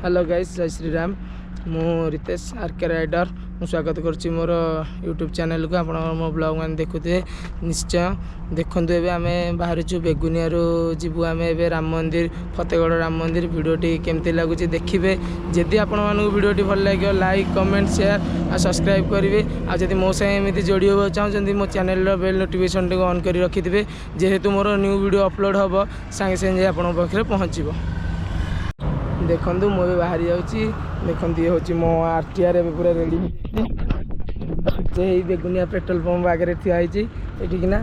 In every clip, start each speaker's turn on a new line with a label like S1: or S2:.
S1: Hello guys, जय श्री राम। मु Ritesh R K rider स्वागत करुच्ची मोर यूट्यूब चैनल को। आप मो ब्लॉग मैंने देखुए निश्चय देखु। एवं आम बाहर बेगुनिया जीवु आम राम मंदिर फतेगढ़ राम मंदिर। भिडियोटी केमती लगुच देखिए। जदि आपण मानक भिडियोटी भल लगे लाइक कमेंट शेयर और सब्सक्राइब करेंगे। आदि मो साथ जोड़ी होगा चाहते मो चैनल बेल नोटिफिकेशन ऑन कर रखिथे, जेहेतु मोर न्यू वीडियो अपलोड हम सागे सागे आपण पाखे पहुँचो। देखु मुझे बाहरी जाऊँगी। देखो ये हूँ मो आरटीआर पूरा रेडी बेगुनिया पेट्रोल पंप आगे ठिया एठिकिना।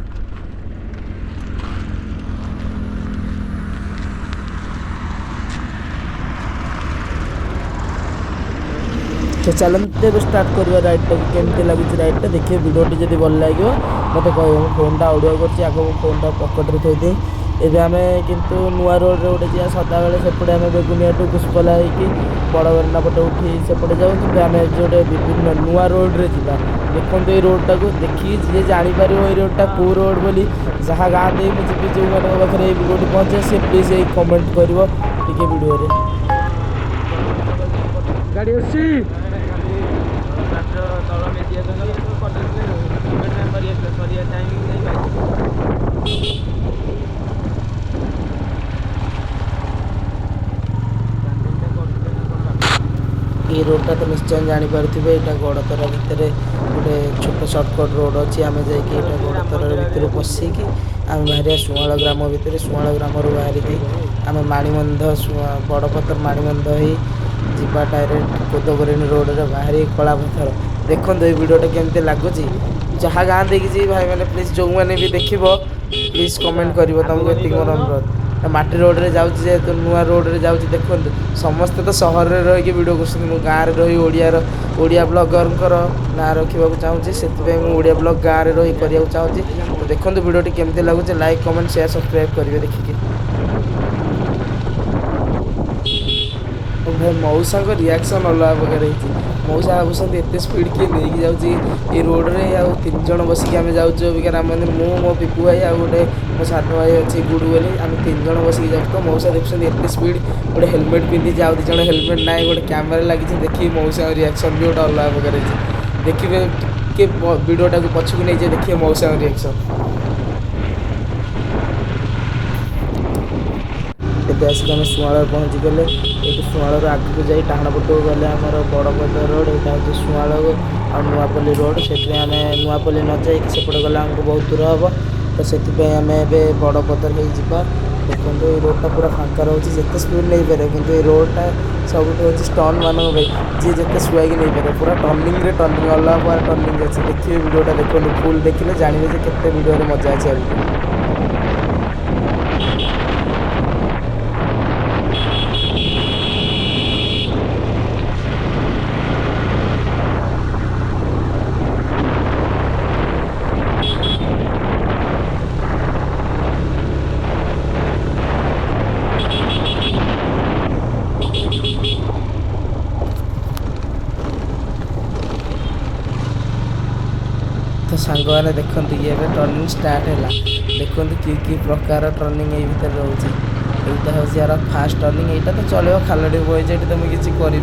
S1: तो चलते स्टार्ट करवा राइडटा केमती लगुच। राइडटा देखिए वीडियोटी जब भल लगे मत कह। फोनटा ऑडियो कर फोनटा पकेट्रे थोदे। एवं आम कितु नुआ रोड रे गोटे जा सदा बेले सेपटे आम बेगुनिया टू कुशपला होगी बड़ बरना पटे उठी सेपटे जाऊँ। कि आम जो विभिन्न नुआ रोड रे जा देखो ये रोडटा को देखिए जी जापर ये रोडटा कौ रोड बोली। जहाँ गाँ दे मुझे जो मैं पाखे वीडियो पहुँचे सी प्लीज ये कमेंट कर वीडियो गाड़ी ये रोडटा तो निश्चय जापर थे। यहाँ गड़तर भितर गोटे छोट सर्टकट रोड अच्छी। आम जा गड़तर भितर पशिकी आम बाहर शुआल ग्राम भितर शुआल ग्राम बाहरिकी आम माणीबंध बड़पतर माणीबंध हो जीवा डायरेक्ट कोदबरेणी रोड रे बाहरी कला पथर। देखो ये वीडियोटा केमती लगुच। जहाँ गाँ देखिए भाई मैंने प्लीज जो मैंने भी देख प्लीज कमेंट कर तुमको ये मोर अनुरोध। माटी रोड रे जाऊँ जेहेतु नुआ रोड रे जाऊँ देखो समस्ते तो सहर में रही वीडियो कर गाँव में रही ओडिया ब्लॉगर ना रखा चाहूँगी से ओडिया ब्लॉग गाँव में रही करने चाहूँगी। तो देखो वीडियोटी केमती लगुच लाइक कमेंट शेयर सब्सक्राइब करेंगे देखिए। भाई मौसा को रिएक्शन अलग प्रकार है। मौसा भाई एत स्पीड किए नहीं जाऊँगी ये रोड रे आ 3 जन बसिक आम जाऊँ राम मंदिर। मु मो पिपू भाई आ गोटे मो साथ भाई अच्छी गुडू बोली आम 3 जन बसिक जाऊँ। तो मौसा देखते एत स्पीड गोटे हेलमेट पिंधि आउ 2 जन हेलमेट ना गोटे कैमेरा लगी देखिए मौसा रिएक्शन भी गोटे अलग प्रकार है। देखिए कि वीडियोटा को पछक नहीं जाए देखिए मौसा रिएक्शन। ଏବେ ଆସିକି ଆମେ ସୁଆଳରେ ପହଞ୍ଚିଗଲେ। ଏଇଠି ସୁଆଳରୁ ଆଗକୁ ଯାଇ ଡାହାଣ ପଟକୁ ଗଲେ ଆମର ବଡ଼ପଦ ରୋଡ଼। ଏଇଟା ହେଉଛି ସୁଆଳ ଆଉ ନୂଆପଲ୍ଲୀ ରୋଡ଼। ସେଥିପାଇଁ ଆମେ ନୂଆପଲ୍ଲୀ ନ ଯାଇକି ସେପଟେ ଗଲେ ଆମକୁ ବହୁତ ଦୂର ହେବ। ତ ସେଥିପାଇଁ ଆମେ ଏବେ ବଡ଼ପଦର ହେଇଯିବା। ଦେଖନ୍ତୁ ଏଇ ରୋଡ଼ଟା ପୁରା ଫାଙ୍କା ରହୁଛି, ଯେତେ ସ୍ପିଡ଼ ନେଇପାରିବ। କିନ୍ତୁ ଏଇ ରୋଡ଼ଟା ସବୁଠୁ ହେଉଛି ଷ୍ଟନ୍ ମାନଙ୍କ ପାଇଁ, ଯିଏ ଯେତେ ଶୁଆଇକି ନେଇପାରିବ। ପୁରା ଟର୍ଣ୍ଣିଂରେ ଟର୍ଣ୍ଣିଂ ଅଲଗା ପ୍ରକାର ଟର୍ଣ୍ଣିଂ ଅଛି। ଦେଖିବେ ଭିଡ଼ିଓଟା ଦେଖନ୍ତୁ ଫୁଲ୍ ଦେଖିଲେ ଜାଣିବେ ଯେ କେତେ ଭିଡ଼ିଓରେ ମଜା ଅଛି ଆଗକୁ। तो सांग मैंने देखते ये टर्निंग स्टार्ट है। देखते कि प्रकार टर्निंग ये भीतर रोचे। यहाँ हूँ यार फास्ट टर्निंग। यहाँ तो चलो खालटी बॉयज ये तुम किसी कर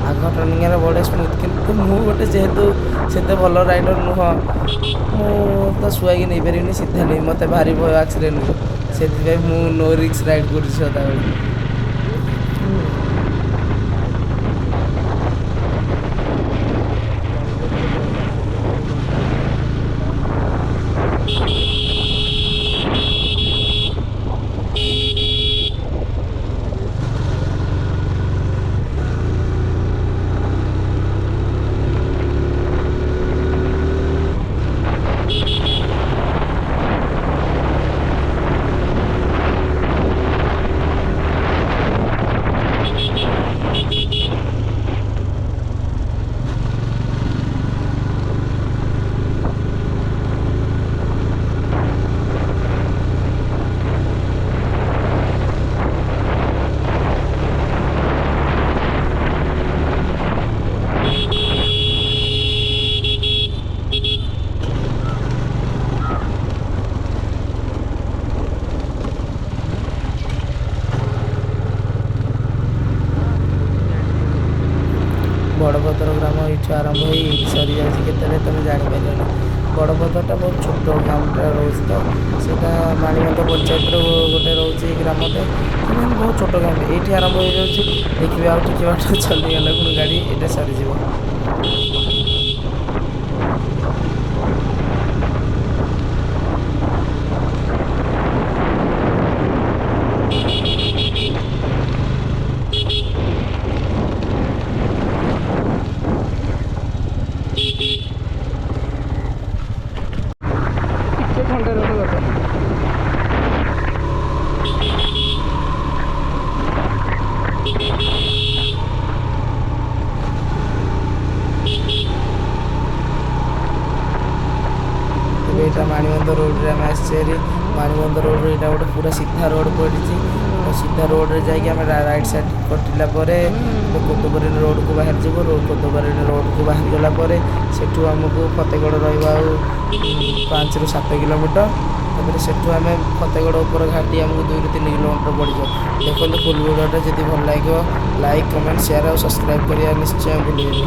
S1: आग टर्निंग बड़े स्मूथ। कि मुझे गोटे जेहेतु से भल राइडर नुह मु तो शुआई नहीं पारि सीधा नहीं मत भारी भय एक्सीडेंट से नो रिक्स राइड कर सदाबले। ବଡ଼ପଦର ଗ୍ରାମ ଏଇଠୁ ଆରମ୍ଭ ହୋଇ ଏଇଠି ସରିଯାଉଛି କେତେବେଳେ ତୁମେ ଜାଣିପାରିବନି। ବଡ଼ପଦରଟା ବହୁତ ଛୋଟ ଗ୍ରାମଟା ରହୁଛି ତ, ସେଇଟା ମାଣିବନ୍ଧ ପଞ୍ଚାୟତର ଗୋଟେ ରହୁଛି ଗ୍ରାମଟେ, ସେମାନେ ବହୁତ ଛୋଟ ଗ୍ରାମ। ଏଇଠି ଆରମ୍ଭ ହୋଇଯାଉଛି, ଦେଖିବେ ଆଉ ଟିକେ ବାଟ ଚାଲିଗଲା ପୁଣି ଗାଡ଼ି ଏଇଟା ସରିଯିବ। ଏଇଟା ମାଣିବନ୍ଧ ରୋଡ଼ରେ ଆମେ ଆସିଛେ। ମାଣିବନ୍ଧ ରୋଡ଼ରେ ଏଇଟା ଗୋଟେ ପୁରା ସିଧା ରୋଡ଼ ପଡ଼ିଛି। ସିଧା ରୋଡ଼ରେ ଯାଇକି ଆମେ ରାଇଟ୍ ସାଇଡ଼୍ କଟିଲା ପରେ କୋଦବରିଣୀ ରୋଡ଼କୁ ବାହାରି ଯିବୁ। କୋଦବରିଣୀ ରୋଡ଼କୁ ବାହାରିଗଲା ପରେ ସେଠୁ ଆମକୁ ଫତେଗଡ଼ ରହିବ ଆଉ 5 ରୁ 7 କିଲୋମିଟର। ତାପରେ ସେଠୁ ଆମେ ଫତେଗଡ଼ ଉପର ଘାଟି ଆମକୁ 2 ରୁ 3 କିଲୋମିଟର ପଡ଼ିଯିବ। ଦେଖନ୍ତୁ ଫୁଲ୍ ଭିଡ଼ିଓଟା ଯଦି ଭଲ ଲାଗିବ ଲାଇକ୍, କମେଣ୍ଟ, ସେୟାର ଆଉ ସବସ୍କ୍ରାଇବ୍ କରିବା ନିଶ୍ଚୟ ଭୁଲିବେନି।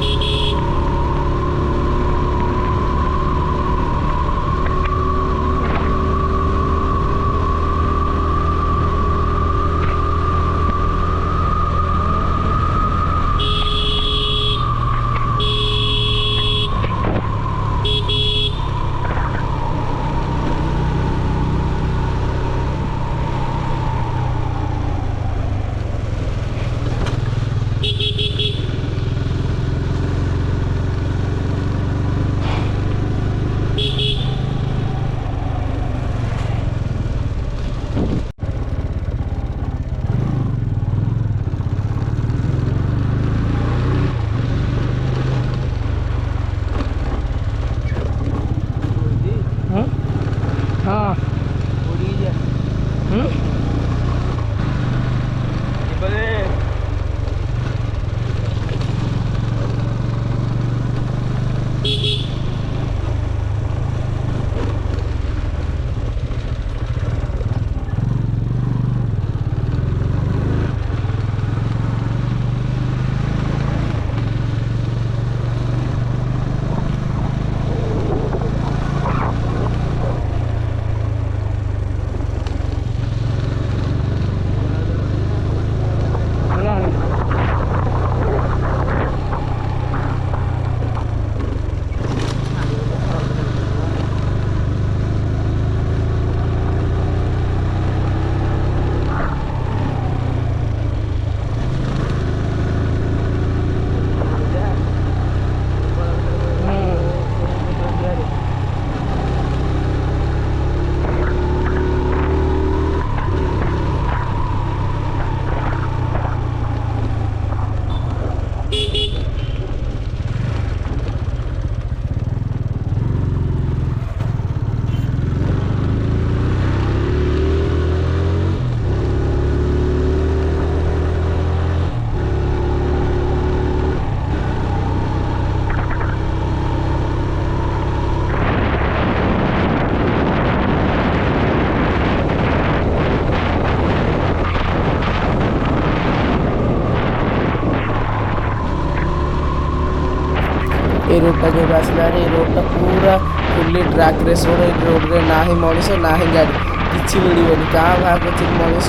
S1: এই রোডটা যেহেতু আসলে এই রোডটা পুরা ফুলি ট্ରାକ୍ ରେସ୍ ରୋଡ଼। এই ରୋଡ଼ରେ ନା ହିଁ ମଣିଷ ନା ହିଁ ଗାଡ଼ି, କିଛି ମିଳିବନି। କାଁ ଭାଁ ଅଛି ମଣିଷ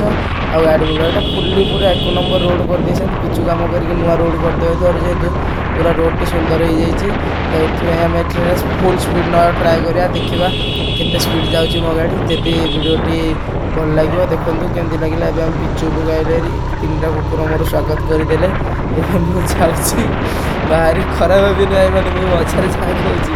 S1: ଆଉ ଗାଡ଼ି ମିଳିବ। ଏଇଟା ଫୁଲି ପୁରା 1 ନମ୍ବର ରୋଡ଼ କରିଦେଇଛନ୍ତି। ପିଚୁ କାମ କରିକି ନୂଆ ରୋଡ଼ କରିଦେଇଥିବାରୁ ଯେହେତୁ ପୁରା ରୋଡ଼ଟି ସୁନ୍ଦର ହେଇଯାଇଛି, ତ ଏଥିପାଇଁ ଆମେ ଏଠାରେ ଫୁଲ୍ ସ୍ପିଡ଼ ନେବାକୁ ଟ୍ରାଏ କରିବା, ଦେଖିବା କେତେ ସ୍ପିଡ଼ ଯାଉଛି ମୋ ଗାଡ଼ି। ଯଦି ଭିଡ଼ିଓଟି ଭଲ ଲାଗିବ ଦେଖନ୍ତୁ କେମିତି ଲାଗିଲା। ଏବେ ଆମେ ପିଚୁକୁ ଗାଇଲେ 3ଟା କୁକୁର ମୋର ସ୍ୱାଗତ କରିଦେଲେ। ଏବେ ମୁଁ ଯାଉଛି ବାହାରି, ଖରାପ ଭାବିନି ମାନେ ମୁଁ ମଝିରେ ଯାଇ ରହୁଛି।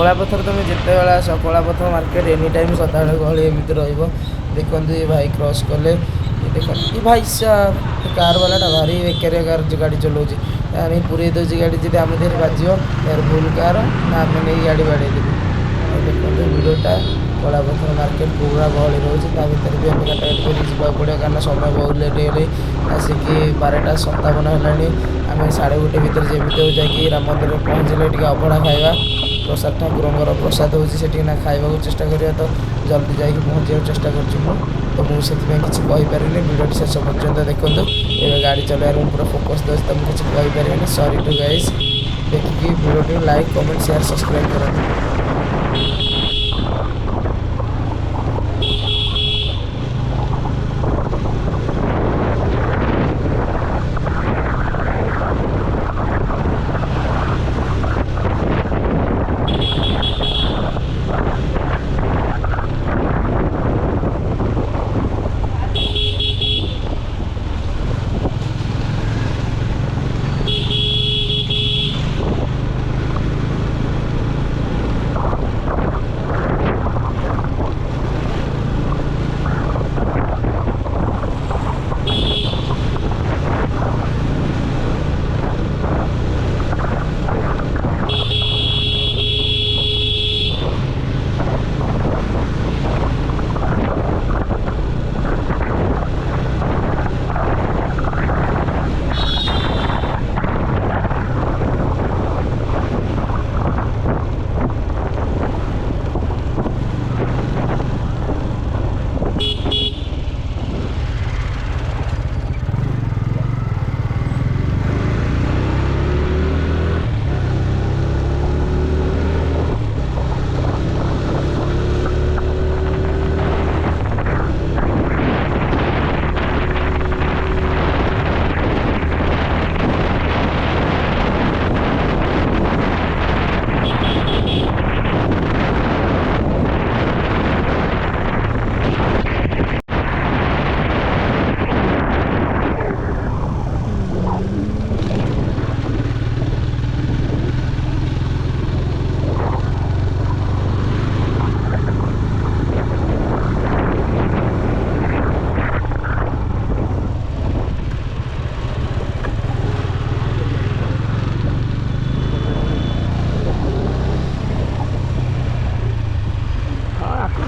S1: କଳାପଥର ତୁମେ ଯେତେବେଳେ ଆସ କଳାପଥର ମାର୍କେଟ ଏନି ଟାଇମ୍ ସଦାବେଳେ ଗହଳି ଏମିତି ରହିବ। ଦେଖନ୍ତୁ ଏ ଭାଇ କ୍ରସ୍ କଲେ, ଦେଖନ୍ତୁ ଏ ଭାଇ କାର ବାଲାଟା ଭାରି ବେକାରିଆ ଗାଡ଼ି ଚଲାଉଛି। ଆଣି ପୁରେଇ ଦେଉଛି ଗାଡ଼ି, ଯଦି ଆମ ଦେହରେ ବାଜିବ ତାର ଭୁଲ କାର ନା ଆମେ ନେଇ ଗାଡ଼ି ବାଡ଼େଇ ଦେବୁ। ଆଉ ଦେଖନ୍ତୁ ଭିଡ଼ିଓଟା କଳାପଥର ମାର୍କେଟ ପୁରା ଗହଳି ରହୁଛି, ତା ଭିତରେ ବି ଆମେ କାଟାକାଟି କରିକି ଯିବାକୁ ପଡ଼ିବ କାରଣ ସମୟ ବହୁତ ଲେଟ୍ ହେଇଗଲେ। ଆସିକି 12:57 ହେଲାଣି। ଆମେ 1:30 ଭିତରେ ଯେମିତି ହେଉ ଯାଇକି ରାମ ମନ୍ଦିରରେ ପହଞ୍ଚିଲେ ଟିକେ ଅବଢ଼ା ଖାଇବା। ପ୍ରସାଦ ଠାକୁରଙ୍କର ପ୍ରସାଦ ହେଉଛି, ସେଠିକି ନା ଖାଇବାକୁ ଚେଷ୍ଟା କରିବା। ତ ଜଲ୍ଦି ଯାଇକି ପହଞ୍ଚିବାକୁ ଚେଷ୍ଟା କରୁଛି ମୁଁ, ତ ମୁଁ ସେଥିପାଇଁ କିଛି କହିପାରିବିନି। ଭିଡ଼ିଓଟି ଶେଷ ପର୍ଯ୍ୟନ୍ତ ଦେଖନ୍ତୁ। ଏବେ ଗାଡ଼ି ଚଲାଇବାରେ ମୁଁ ପୁରା ଫୋକସ୍ ଦେଉଛି, ତ ମୁଁ କିଛି କହିପାରିବିନି। Sorry to guys. ଦେଖିକି ଭିଡ଼ିଓଟିକୁ ଲାଇକ୍, କମେଣ୍ଟ, ସେୟାର, ସବସ୍କ୍ରାଇବ୍ କରନ୍ତୁ।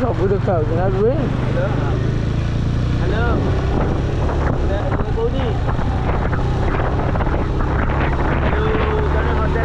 S1: ସବୁ ଦେଖା ହେଉଛି ନା ରୁହେ। ହ୍ୟାଲୋ କୋଉଠି ଜଣେ 1000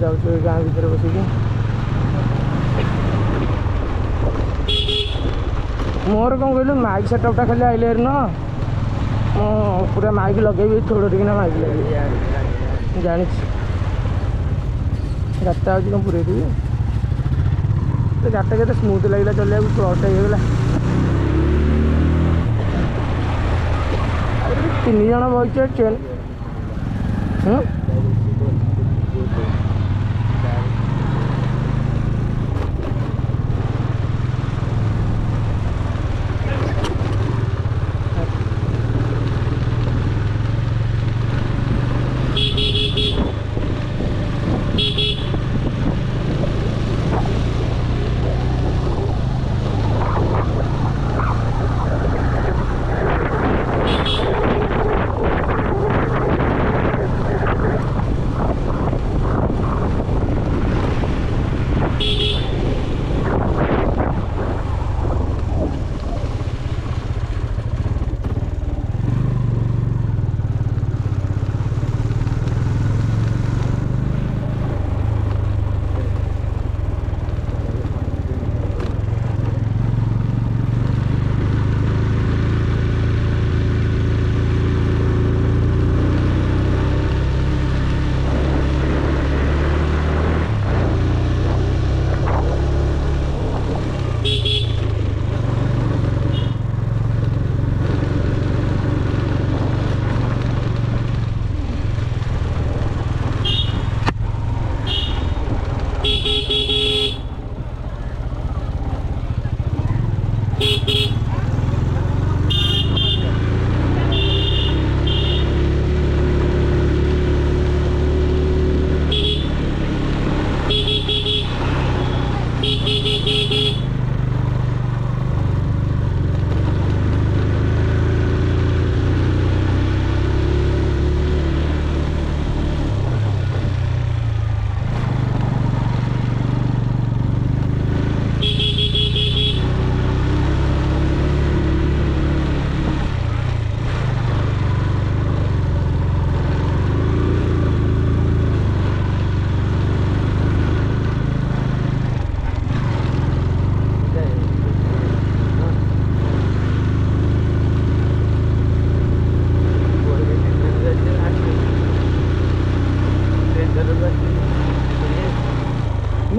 S2: जाऊँ गाँ भर बस मोर कौन कहलु माइक सेटअपटा खाली आइले न पूरा माइक लगे थोड़ा टिकना माइक लगे जानी गाड़टा आज कौन पूरे देवी गाड़टा के स्मूथ लगे चलिए क्लचटा होगा 3 जन बचे चेन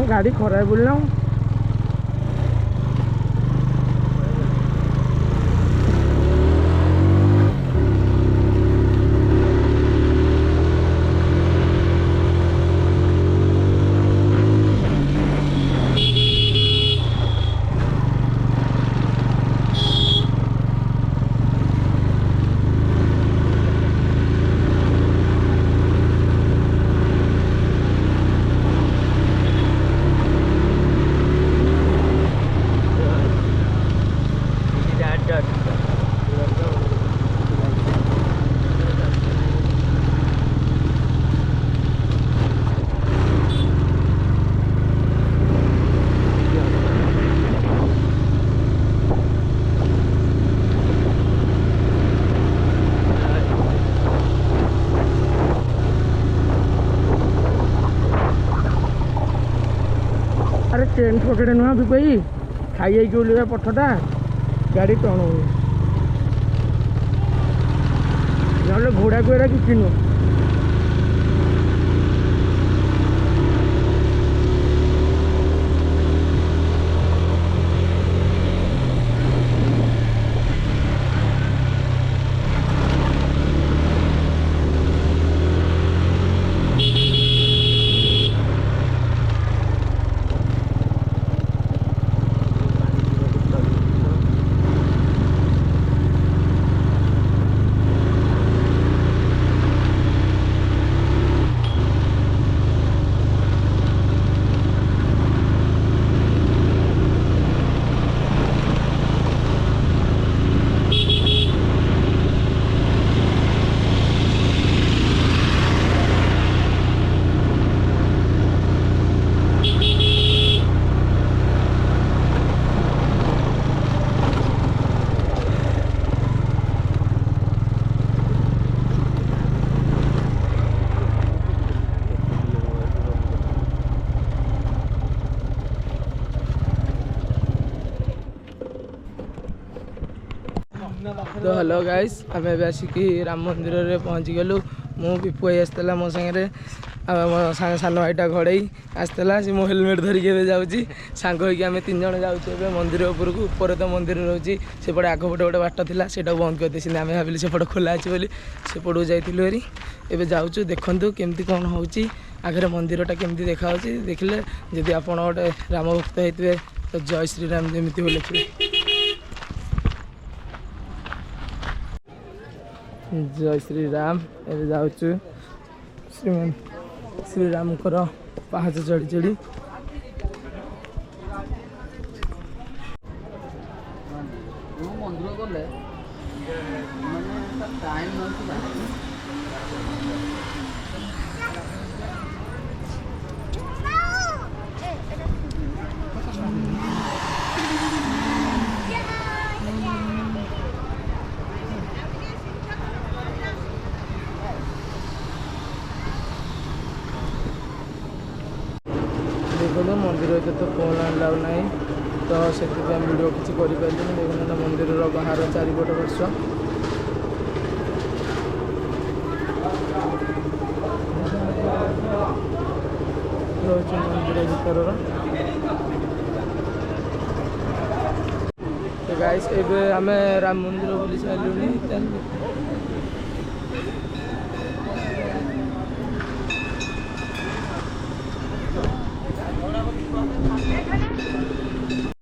S2: गाड़ी खराब बोलना अरे चेन पकेट नुह दुबई खाई जाइए पथटा गाड़ी टर्न हो घोड़ा को किसी नुह तो हेलो गाइस आम आसिकी राम मंदिर में पहुँची गलु मु विपु भाई आसला मो सागे मो सान भाईटा घड़ई आसला सी मो हेलमेट धरिकी जाऊँगी सांग होगी आम 3 जन जाऊँ मंदिर उपरक ऊपर तो मंदिर रोचे सेपटे आगपटे गोटे बाट था से बंद करदे आम भाविली सेपट खोला अच्छी बोली सेपटू जाइलु हेरी एवं जाऊँ देखूँ केमती कौन हो आगे मंदिरटा केमती देखा देखिले जदि आप गोटे राम भक्त होते तो जय श्रीराम जमी हो लिखे जय श्रीराम ए जाऊँ श्रीमान श्रीराम पहाच चढ़ी चढ़ी
S1: मंदिर गले टाइम
S2: देखो मंदिर तो फोन अलाउ ना तो से वीडियो किसी कर देखो मंदिर बाहर चारिपट वर्ष मंदिर भीतर तो गाइस एबे आमे राम मंदिर बुली सारे